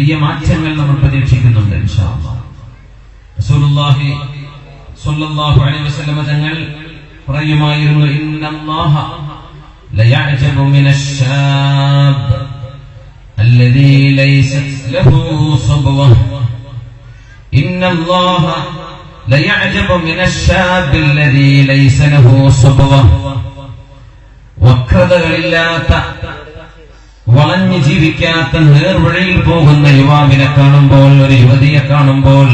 വലിയ മാറ്റങ്ങൾ നമ്മൾ പ്രതീക്ഷിക്കുന്നുണ്ട് ഇൻഷാ അല്ലാഹ്. റസൂലുള്ളാഹി സ്വല്ലല്ലാഹു അലൈഹി വസല്ലം തങ്ങൾ പറയുമായിരുന്നു, ഇന്നല്ലാഹ ലയഅജബു മിനശ്ശാബ് الذي ليست له صبوة إن الله ليعجب من الشاب الذي ليس له صبوة വക്രതകളില്ലാത്ത വളഞ്ഞു ജീവിക്കാത്ത നേർവഴിയിൽ പോകുന്ന യുവാവിനെ കാണുമ്പോൾ, ഒരു യുവതിയെ കാണുമ്പോൾ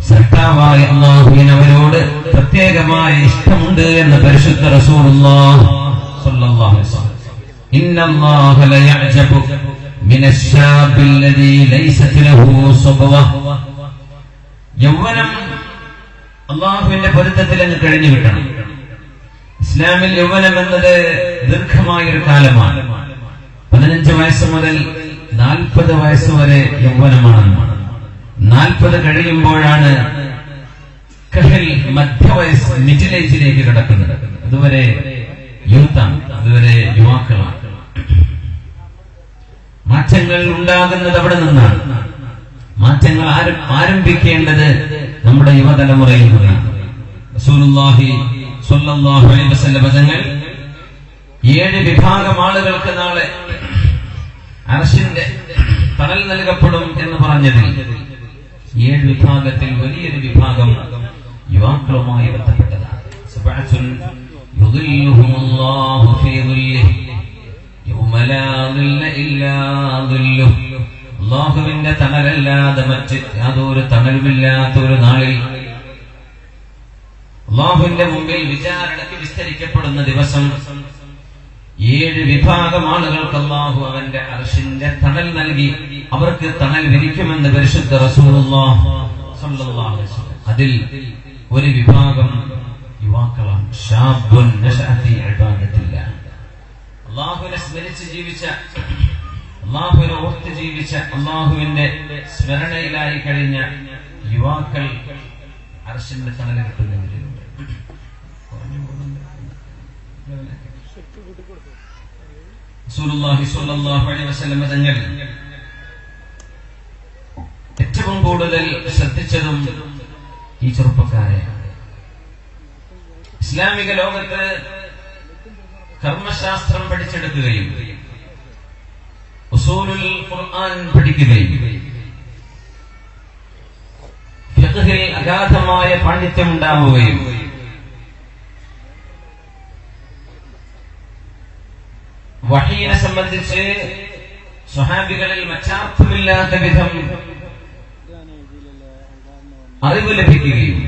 സൃഷ്ടാവായ അല്ലാഹുവിന് അവരോട് പ്രത്യേകമായ ഇഷ്ടമുണ്ട് എന്ന് പരിശുദ്ധ റസൂലുള്ളാഹി സ്വല്ലല്ലാഹു അലൈഹി വസല്ലം. ഇന്നല്ലാഹ ലയഅജബു മിനശ്ശാബി അല്ലദീ ലൈസത് ലഹു സ്വബവ. യൗവനം അല്ലാഹുവിന്റെ പൊരുത്തത്തിൽ അങ്ങ് കഴിഞ്ഞു കിട്ടണം. ഇസ്ലാമിൽ യൗവനം എന്നത് ദീർഘമായൊരു കാലമാണ്. 15 വയസ്സ് മുതൽ 40 വയസ്സ് വരെ യൗവനമാണെന്ന്. 40 കഴിയുമ്പോഴാണ് കഹൽ മധ്യവയസ്സ് മിഡിൽ ഏജിലേക്ക് കിടക്കുന്നത്. അതുവരെ യൂത്താണ്, അതുവരെ യുവാക്കളാണ്. മാറ്റങ്ങൾ ഉണ്ടാകുന്നത് അവിടെ നിന്നാണ്. മാറ്റങ്ങൾ ആരംഭിക്കേണ്ടത് നമ്മുടെ യുവതലമുറയിൽ നിന്നാണ്. റസൂലുള്ളാഹി സ്വല്ലല്ലാഹു അലൈഹി വസല്ലം തങ്ങൾ 7 വിഭാഗം ആളുകൾക്ക് നാളെ അർശിന്റെ തണൽ നൽകപ്പെടും എന്ന് പറഞ്ഞതിൽ 7 വിഭാഗത്തിൽ വലിയൊരു വിഭാഗം യുവാക്കളുമായി ബന്ധപ്പെട്ടതാണ്. സബഅത്തുൻ യുദില്ലുഹുമുല്ലാഹു ഫീ ദില്ലിഹി യൗമ ലാ ദില്ല ഇല്ലാ ദില്ലുഹു. അല്ലാഹുവിന്റെ തണലല്ലാതെ മറ്റ് യാതൊരു തണലുമില്ലാത്ത ഒരു നാളിൽ, അല്ലാഹുവിന്റെ മുമ്പിൽ വിചാരണയ്ക്ക് വിസ്തരിക്കപ്പെടുന്ന ദിവസം 7 വിഭാഗം ആളുകൾക്ക് അല്ലാഹു അവന്റെ അർശിന്റെ തണൽ നൽകി അവർക്ക് തണൽ വിരിക്കുമെന്ന് പരിശുദ്ധ റസൂലുള്ളാഹി സ്വല്ലല്ലാഹു അലൈഹി വസല്ലം. അതിൽ ഒരു വിഭാഗം യുവാക്കളാണ്. ശാബുൻ നശഅ ഫീ ഇബാദത്തില്ലാഹ്. അല്ലാഹുവിനെ സ്മരിച്ച് ജീവിച്ച, അല്ലാഹുവിനെ ഓർത്ത് ജീവിച്ച, അല്ലാഹുവിന്റെ സ്മരണയിലായി കഴിഞ്ഞ യുവാക്കൾ അർശിന്റെ തണൽ കിട്ടുന്നവരുണ്ട്. റസൂലുള്ളാഹി സ്വല്ലല്ലാഹു അലൈഹി വസല്ലം തങ്ങൾ ഏറ്റവും കൂടുതൽ ശ്രദ്ധിച്ചതും ഈ ചെറുപ്പക്കാരെയാണ്. ഇസ്ലാമിക ലോകത്ത് കർമ്മശാസ്ത്രം പഠിച്ചെടുക്കുകയും ഉസൂലുൽ ഖുർആൻ പഠിക്കുകയും ഫിഖ്ഹിൽ അഗാധമായ പാണ്ഡിത്യം ഉണ്ടാവുകയും വഹീനെ സംബന്ധിച്ച് സ്വഹാബികളിൽ മറ്റാർക്കുമില്ലാത്ത വിധം അറിവ് ലഭിക്കുകയും,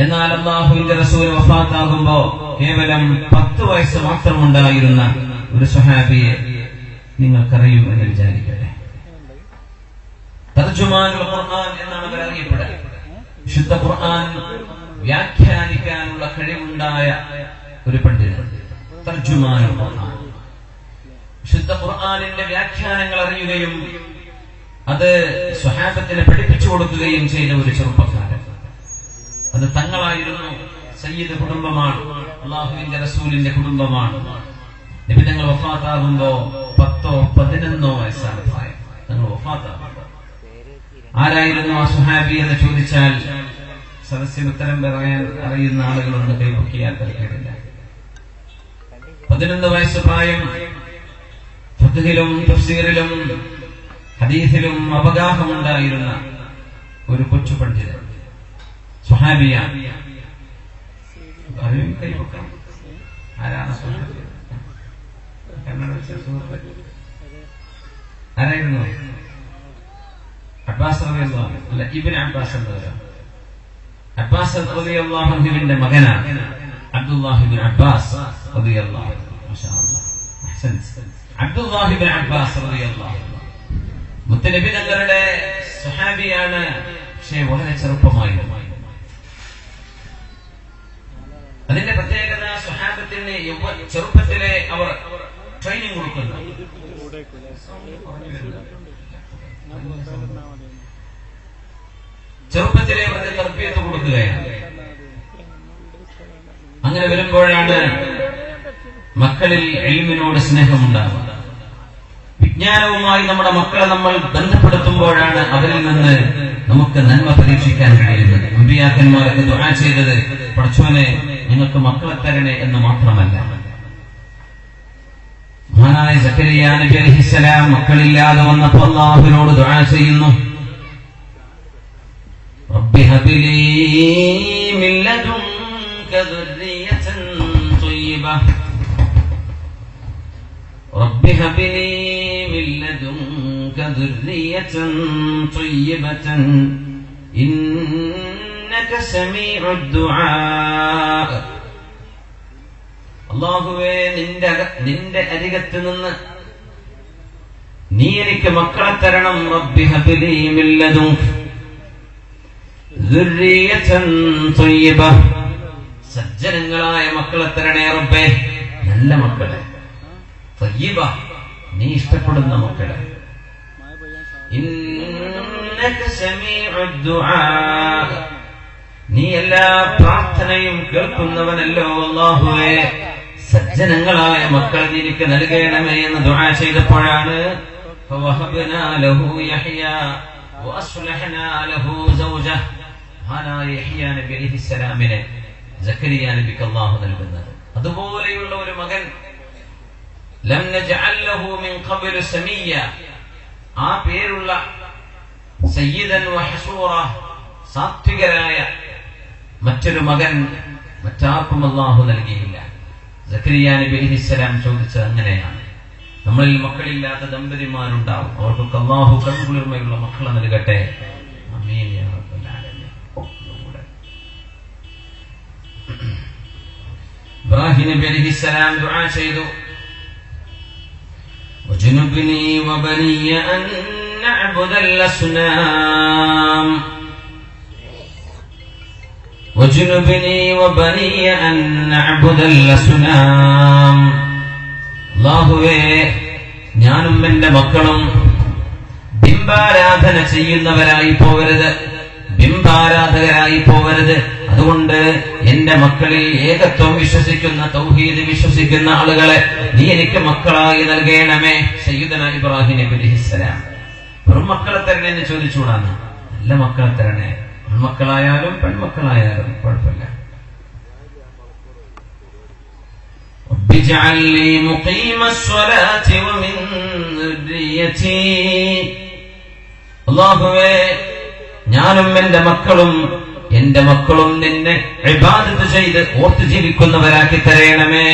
എന്നാൽ അല്ലാഹുവിന്റെ റസൂൽ വഫാത്താകുമ്പോ കേവലം 10 വയസ്സ് മാത്രമുണ്ടായിരുന്ന ഒരു സ്വഹാബിയെ നിങ്ങൾക്കറിയും എന്ന് വിചാരിക്കട്ടെ. തർജുമാനുൽ ഖുർആൻ എന്നാണ് അവർ അറിയപ്പെടുക. വിശുദ്ധ ഖുർആൻ വ്യാഖ്യാനിക്കാനുള്ള കഴിവുണ്ടായ ഒരു പണ്ഡിതൻ. തർജുമാനുൽ ഖുർആൻ, വിശുദ്ധ ഖുർആനിന്റെ വ്യാഖ്യാനങ്ങൾ അറിയുകയും അത് സ്വഹാബത്തിന് പഠിപ്പിച്ചു കൊടുക്കുകയും ചെയ്ത ഒരു ചെറുപ്പക്കാരൻ. അത് തങ്ങളായിരുന്നു. സയ്യിദ് കുടുംബമാണ്, അല്ലാഹുവിന്റെ റസൂലിന്റെ കുടുംബമാണ്. നബി തങ്ങൾ വഫാത്താകുമ്പോ 10-11 വയസ്സാണ് പ്രായം. തങ്ങൾ വഫാത്താകുമ്പോ ആരായിരുന്നു ആ സുഹാബി എന്ന് ചോദിച്ചാൽ സദസ്സിൽ ഉത്തരം പറയാൻ അറിയുന്ന ആളുകളൊന്ന് കൈപൊക്കിയാൽ തരക്കേടില്ല. 11 വയസ്സ് പ്രായം. ഫഖ്ഹിലും തഫ്സീറിലും ഹദീസിലും അവഗാഹമുണ്ടായിരുന്ന ഒരു കൊച്ചു പണ്ഡിതൻ, സുഹാബിയ. കൈപൊക്കാം. ആരാണ് സുഹാബി? ആരായിരുന്നു? അബ്ബാസ് റളിയല്ലാഹു അൻഹു. അല്ല, ഇബ്നു അബ്ബാസ് എന്നവരാണ്. അബ്ബാസ് റളിയല്ലാഹു അൻഹുവിന്റെ മകനാണ് അബ്ദുല്ലാഹി ഇബ്നു അബ്ബാസ് റളിയല്ലാഹു അൻഹു. മാഷാ അല്ലാഹ്, അഹ്സൻത്. അബ്ദുല്ലാഹി ഇബ്നു അബ്ബാസ് റളിയല്ലാഹു അൻഹു മുത്തനബി തങ്ങളുടെ സ്വഹാബിയാണ്. പക്ഷേ വളരെ ചെറുപ്പമായിരുന്നു. അതിന്റെ പ്രത്യേകത സ്വഹാബത്തിന് ചെറുപ്പത്തിലെ അവർ ട്രെയിനിങ് കൊടുക്കുന്നു. ചെറുപ്പത്തിലെ അവർക്ക് തർബിയത്ത് കൊടുക്കുകയാണ്. അങ്ങനെ വരുമ്പോഴാണ് മക്കളിൽ ഇൽമിനോട് സ്നേഹമുണ്ടാവുക. വിജ്ഞാനവുമായി നമ്മുടെ മക്കളെ നമ്മൾ ബന്ധപ്പെടുത്തുമ്പോഴാണ് അവരിൽ നിന്ന് നമുക്ക് നന്മ പ്രതീക്ഷിക്കാൻ കഴിയുന്നത്. അമ്പിയാക്കന്മാരൊക്കെ ദുആ ചെയ്തത് പടച്ചോനെ ഞങ്ങൾക്ക് മക്കളെ തരണേ എന്ന് മാത്രമല്ല. മഹാനായ സക്കരിയ നബി അലൈഹിസ്സലാം മക്കളില്ലാതെ വന്നപ്പോൾ അല്ലാഹുവിനോട് ദുആ ചെയ്യുന്നു, റബ്ബി ഹബ്ലി മിൻ ലദുൻക ദുർരിയതൻ ത്വയ്യിബ റബ്ബി ഹബ്ലി മിൻ ലദുൻക ദുർരിയതൻ ത്വയ്യിബതൻ ഇന്നക സമീഉദ് ദുആ. അല്ലാഹുവേ, നിന്റെ അരികത്ത് നിന്ന് നീ എനിക്ക് മക്കളെ തരണം. റബ്ബി ഹബ്ലി മിൻ ലദുൻക ദുർരിയതൻ ത്വയ്യിബ, സജ്ജനങ്ങളായ മക്കളെ തരണേ റബ്ബേ, നല്ല മക്കളെ. ത്വയ്യിബ, നീ ഇഷ്ടപ്പെടുന്ന മക്കളെ. ഇന്നക സമീഉദ് ദുആ, നീ എല്ലാ പ്രാർത്ഥനയും കേൾക്കുന്നവനല്ലോ അല്ലാഹുവേ, സജ്ജനങ്ങളായ മക്കൾ നിനക്ക് നൽകണമേ എന്ന് ദുആ ചെയ്തപ്പോഴാണ് ഫവഹബ്നാ ലഹു യഹ്യ വഅസ്ലഹനാ ലഹു സൗജഹ, മഹാനായ യഹ്യ നബി അലൈഹിസ്സലാമിനെ സക്കരിയ നബിക്ക് അല്ലാഹു നൽകുന്നത്. അതുപോലെയുള്ള ഒരു മകൻ, ലം നജഅൽ ലഹു മിൻ ഖബ്ല സമീയ, ആ പേരുള്ള സയ്യിദൻ വഹസൂറ, സാത്വികരായ മറ്റൊരു മകൻ മറ്റാർക്കും അല്ലാഹു നൽകിയില്ല. സക്കരിയ നബി അലൈഹിസ്സലാം ചോദിച്ചത് അങ്ങനെയാണ്. നമ്മളിൽ മക്കളില്ലാത്ത ദമ്പതിമാരുണ്ടാവും, അവർക്കൊക്കെ അല്ലാഹു കൺകുളിർമയുള്ള മക്കളെ നൽകട്ടെ. ആമീൻ യാ റബ്ബൽ ആലമീൻ. ഇബ്രാഹിം നബി അലൈഹിസ്സലാം ദുആ ചെയ്തു, വജുനുബ്നി വബനിയ അൻ നഅബുദൽ അസ്നാം وجنبني وبني أن نعبد الأصنام. അല്ലാഹുവേ, ഞാനും എന്റെ മക്കളും ബിംബാരാധന ചെയ്യുന്നവരായി പോകരുത്, ബിംബാരാധകരായി പോകരുത്. അതുകൊണ്ട് എന്റെ മക്കളിൽ ഏകത്വം വിശ്വസിക്കുന്ന, തൗഹീദ് വിശ്വസിക്കുന്ന ആളുകളെ നീ എനിക്ക് മക്കളായി നൽകണമേ. സയ്യിദനാ ഇബ്രാഹിം നബി അലൈഹിസ്സലാം വെറും മക്കളെ തരണേ എന്ന് ചോദിച്ചുകൂടാണ്, നല്ല മക്കളെ തരണേ. മക്കളായാലും പെൺമക്കളായാലും കുഴപ്പമില്ല. വജ്അൽനി മുഖീമസ്സലാത്തി വമിൻ ദുർരിയതി, അല്ലാഹുവേ, ഞാനും എന്റെ മക്കളും നിന്നെ ഇബാദത്ത് ചെയ്ത് ഓർത്ത് ജീവിക്കുന്നവരാക്കി തരയണമേ.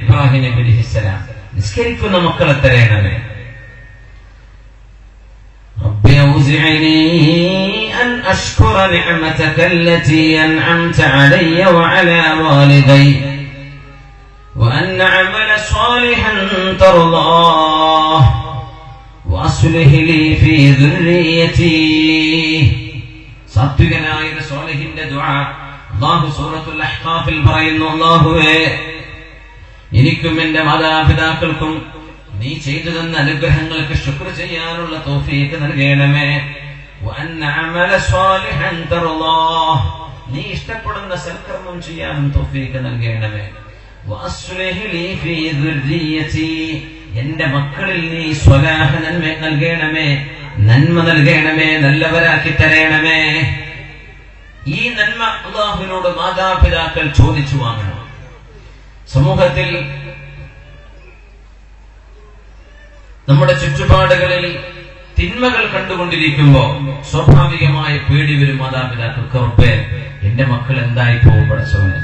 ഇബ്രാഹിം നബി അലൈഹിസ്സലാം നിസ്കരിക്കുന്ന മക്കളെ തരയണമേ. റബ്ബി ഔസിഅനി أن أشكر نعمتك التي أنعمت علي وعلى والدي وأن أعمل صالحا ترضاه وأصلح لي في ذريتي. സാത്വികനായ സ്വാലിഹിന്റെ ദുആ അല്ലാഹു സൂറത്തുൽ അഹ്ഖാഫിൽ പറയുന്നു, അല്ലാഹുവേ, എനിക്കും എന്റെ മാതാപിതാക്കൾക്കും നീ ചെയ്തു തന്ന അനുഗ്രഹങ്ങൾക്ക് ശുക്ർ ചെയ്യാനുള്ള തൗഫീഖ് നൽകണമേ. നീ ഇഷ്ടപ്പെടുന്ന സൽക്കർമ്മം ചെയ്യാനും തൗഫീഖ് നൽകണമേ. എന്റെ മക്കളിൽ നീ സ്വലാഹ് നന്മ നൽകണമേ, നന്മ നൽകണമേ, നല്ലവരാക്കി തരണമേ. ഈ നന്മ അല്ലാഹുവിനോട് മാതാപിതാക്കൾ ചോദിച്ചു വാങ്ങണം. സമൂഹത്തിൽ നമ്മുടെ ചുറ്റുപാടുകളിൽ തിന്മകൾ കണ്ടുകൊണ്ടിരിക്കുമ്പോ സ്വാഭാവികമായ പേടി വരും മാതാപിതാക്കൾക്ക്. റബ്ബേ, എന്റെ മക്കൾ എന്തായി പോകും പടച്ചവനെ.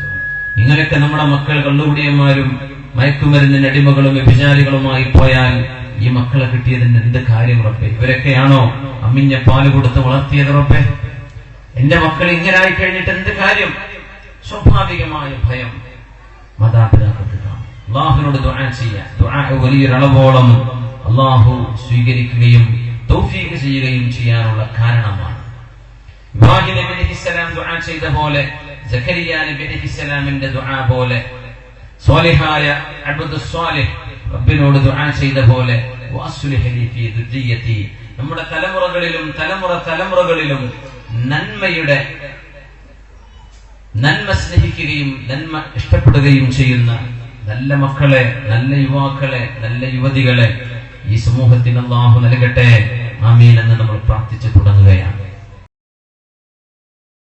ഇങ്ങനെയൊക്കെ നമ്മുടെ മക്കൾ കള്ളുകുടിയന്മാരും മയക്കുമരുന്നിന് അടിമകളും വ്യഭിചാരികളുമായി പോയാൽ ഈ മക്കളെ കിട്ടിയതിന് എന്ത് കാര്യം റബ്ബേ? ഇവരൊക്കെയാണോ അമ്മിഞ്ഞ പാല് കൊടുത്ത് വളർത്തിയത് റബ്ബേ? എന്റെ മക്കൾ ഇങ്ങനായി കഴിഞ്ഞിട്ട് എന്ത് കാര്യം? സ്വാഭാവികമായ ഭയം മാതാപിതാക്കൾക്ക് കാണും. അല്ലാഹുവിനോട് ദുആ ചെയ്യാൻ, ദുആ വലിയൊരളവോളം അല്ലാഹു സ്വീകരിക്കുകയും തൗഫീഖ് ചെയ്യുകയും ചെയ്യാനുള്ള കാരണമാണ്. ഇബ്രാഹിം നബി അലൈഹിസ്സലാം ദുആ ചെയ്ത പോലെ, സക്കരിയ നബി അലൈഹിസ്സലാമിന്റെ ദുആ പോലെ, സ്വാലിഹായ അബ്ദുൽ സ്വാലിഹ് റബ്ബിനോട് ദുആ ചെയ്ത പോലെ, വഅസ്ലിഹ് ലി ഫീ ദുർരിയതി, നമ്മുടെ തലമുറകളിലും നന്മ സ്നേഹിക്കുകയും നന്മ ഇഷ്ടപ്പെടുകയും ചെയ്യുന്ന നല്ല മക്കളെ, നല്ല യുവാക്കളെ, നല്ല യുവതികളെ ഈ സമൂഹത്തിന് അല്ലാഹു നൽകട്ടെ. ആമീൻ എന്ന് നമ്മൾ പ്രാർത്ഥിച്ചു.